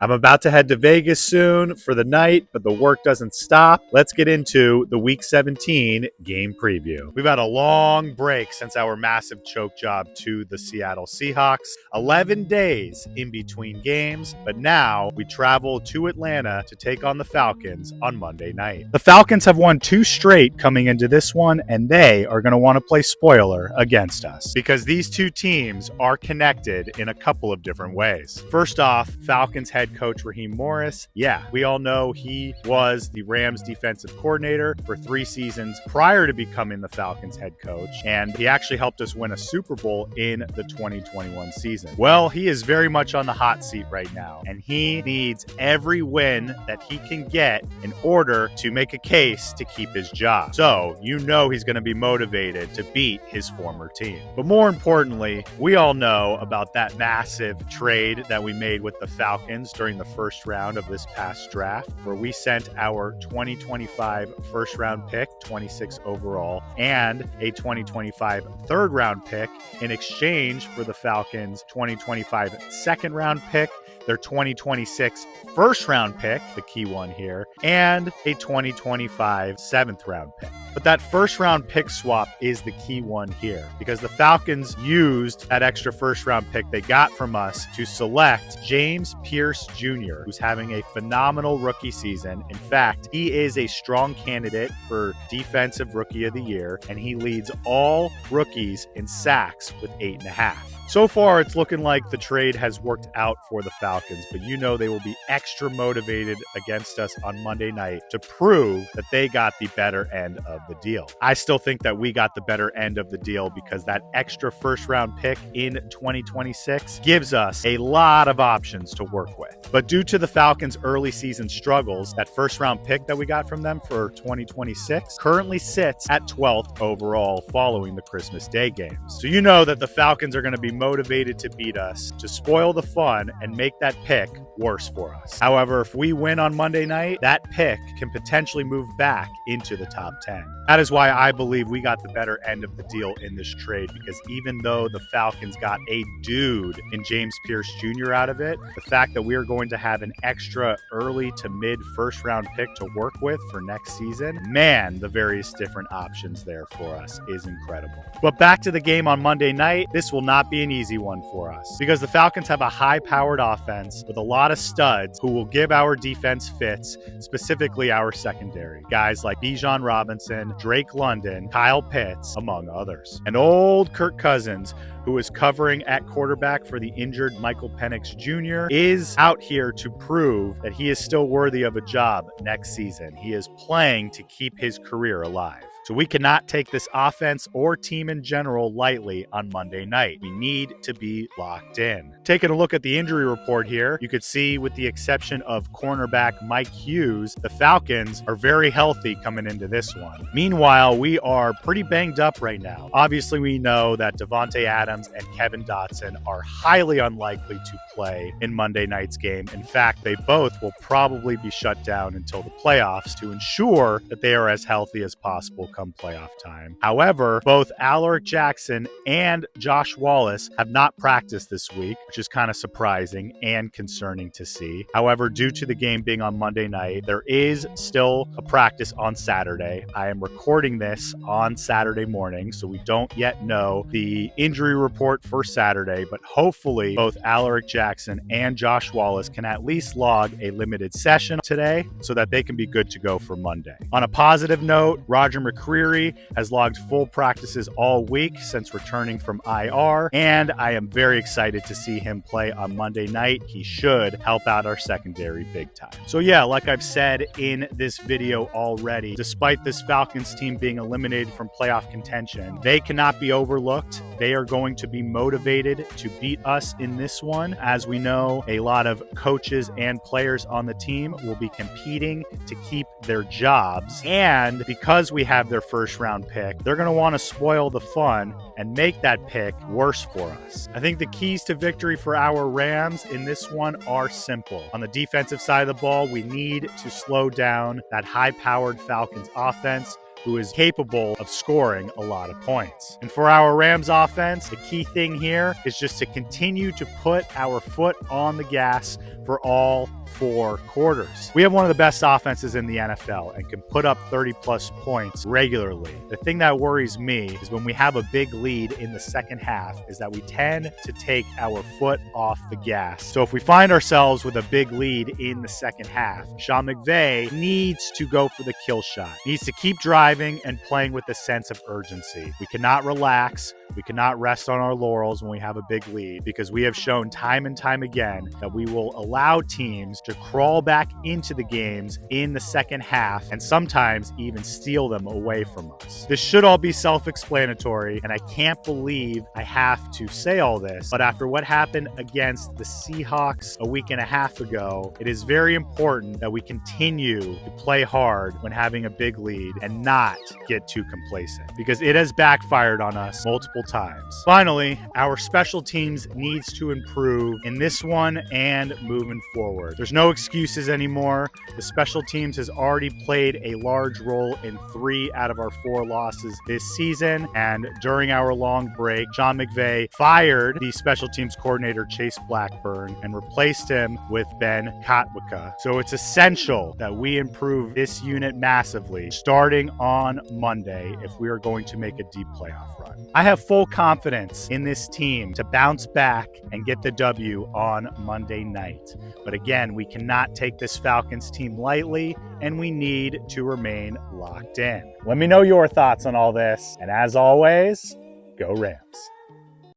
I'm about to head to Vegas soon for the night, but the work doesn't stop. Let's get into the Week 17 game preview. We've had a long break since our massive choke job to the Seattle Seahawks. 11 days in between games, but now we travel to Atlanta to take on the Falcons on Monday night. The Falcons have won 2 straight coming into this one, and they are going to want to play spoiler against us because these two teams are connected in a couple of different ways. First off, Falcons head coach Raheem Morris. Yeah, we all know he was the Rams defensive coordinator for 3 seasons prior to becoming the Falcons head coach, and he actually helped us win a Super Bowl in the 2021 season. Well, he is very much on the hot seat right now, and he needs every win that he can get in order to make a case to keep his job. So, you know he's going to be motivated to beat his former team. But more importantly, we all know about that massive trade that we made with the Falcons during the first round of this past draft, where we sent our 2025 first round pick, 26 overall, and a 2025 third round pick in exchange for the Falcons' 2025 second round pick, their 2026 first round pick, the key one here, and a 2025 seventh round pick. But that first round pick swap is the key one here because the Falcons used that extra first round pick they got from us to select James Pierce Jr., who's having a phenomenal rookie season. In fact, he is a strong candidate for Defensive Rookie of the Year, and he leads all rookies in sacks with 8.5. So far, it's looking like the trade has worked out for the Falcons, but you know they will be extra motivated against us on Monday night to prove that they got the better end of the deal. I still think that we got the better end of the deal because that extra first-round pick in 2026 gives us a lot of options to work with. But due to the Falcons' early season struggles, that first-round pick that we got from them for 2026 currently sits at 12th overall following the Christmas Day games. So you know that the Falcons are going to be motivated to beat us, to spoil the fun and make that pick worse for us. However, if we win on Monday night, that pick can potentially move back into the top 10. That is why I believe we got the better end of the deal in this trade, because even though the Falcons got a dude in James Pierce Jr. out of it, the fact that we are going to have an extra early to mid first round pick to work with for next season, man, the various different options there for us is incredible. But back to the game on Monday night, this will not be an easy one for us because the Falcons have a high-powered offense with a lot of studs who will give our defense fits, specifically our secondary. Guys like Bijan Robinson, Drake London, Kyle Pitts, among others. And old Kirk Cousins, who is covering at quarterback for the injured Michael Penix Jr., is out here to prove that he is still worthy of a job next season. He is playing to keep his career alive. So we cannot take this offense or team in general lightly on Monday night. We need to be locked in. Taking a look at the injury report here, you could see with the exception of cornerback Mike Hughes, the Falcons are very healthy coming into this one. Meanwhile, we are pretty banged up right now. Obviously, we know that Devontae Adams and Kevin Dotson are highly unlikely to play in Monday night's game. In fact, they both will probably be shut down until the playoffs to ensure that they are as healthy as possible come playoff time. However, both Alaric Jackson and Josh Wallace have not practiced this week, which is kind of surprising and concerning to see. However, due to the game being on Monday night, there is still a practice on Saturday. I am recording this on Saturday morning, so we don't yet know the injury report for Saturday, but hopefully both Alaric Jackson and Josh Wallace can at least log a limited session today so that they can be good to go for Monday. On a positive note, Roger McCreary has logged full practices all week since returning from IR, and I am very excited to see him play on Monday night. He should help out our secondary big time. So yeah, like I've said in this video already, despite this Falcons team being eliminated from playoff contention, they cannot be overlooked. They are going to be motivated to beat us in this one. As we know, a lot of coaches and players on the team will be competing to keep their jobs, and because we have their first round pick, they're going to want to spoil the fun and make that pick worse for us. I think the keys to victory for our Rams in this one are simple. On the defensive side of the ball, we need to slow down that high-powered Falcons offense, who is capable of scoring a lot of points. And for our Rams offense, the key thing here is just to continue to put our foot on the gas for all 4 quarters. We have one of the best offenses in the NFL and can put up 30-plus points regularly. The thing that worries me is when we have a big lead in the second half is that we tend to take our foot off the gas. So if we find ourselves with a big lead in the second half, Sean McVay needs to go for the kill shot. He needs to keep driving and playing with a sense of urgency. We cannot relax. We cannot rest on our laurels when we have a big lead, because we have shown time and time again that we will allow teams to crawl back into the games in the second half and sometimes even steal them away from us. This should all be self-explanatory, and I can't believe I have to say all this, but after what happened against the Seahawks a week and a half ago, it is very important that we continue to play hard when having a big lead and not get too complacent, because it has backfired on us multiple times. Finally, our special teams needs to improve in this one and moving forward. There's no excuses anymore. The special teams has already played a large role in 3 out of our 4 losses this season, and during our long break, Sean McVay fired the special teams coordinator Chase Blackburn and replaced him with Ben Kotwicka. So it's essential that we improve this unit massively starting on Monday if we are going to make a deep playoff run. I have full confidence in this team to bounce back and get the W on Monday night. But again, we cannot take this Falcons team lightly, and we need to remain locked in. Let me know your thoughts on all this. And as always, go Rams.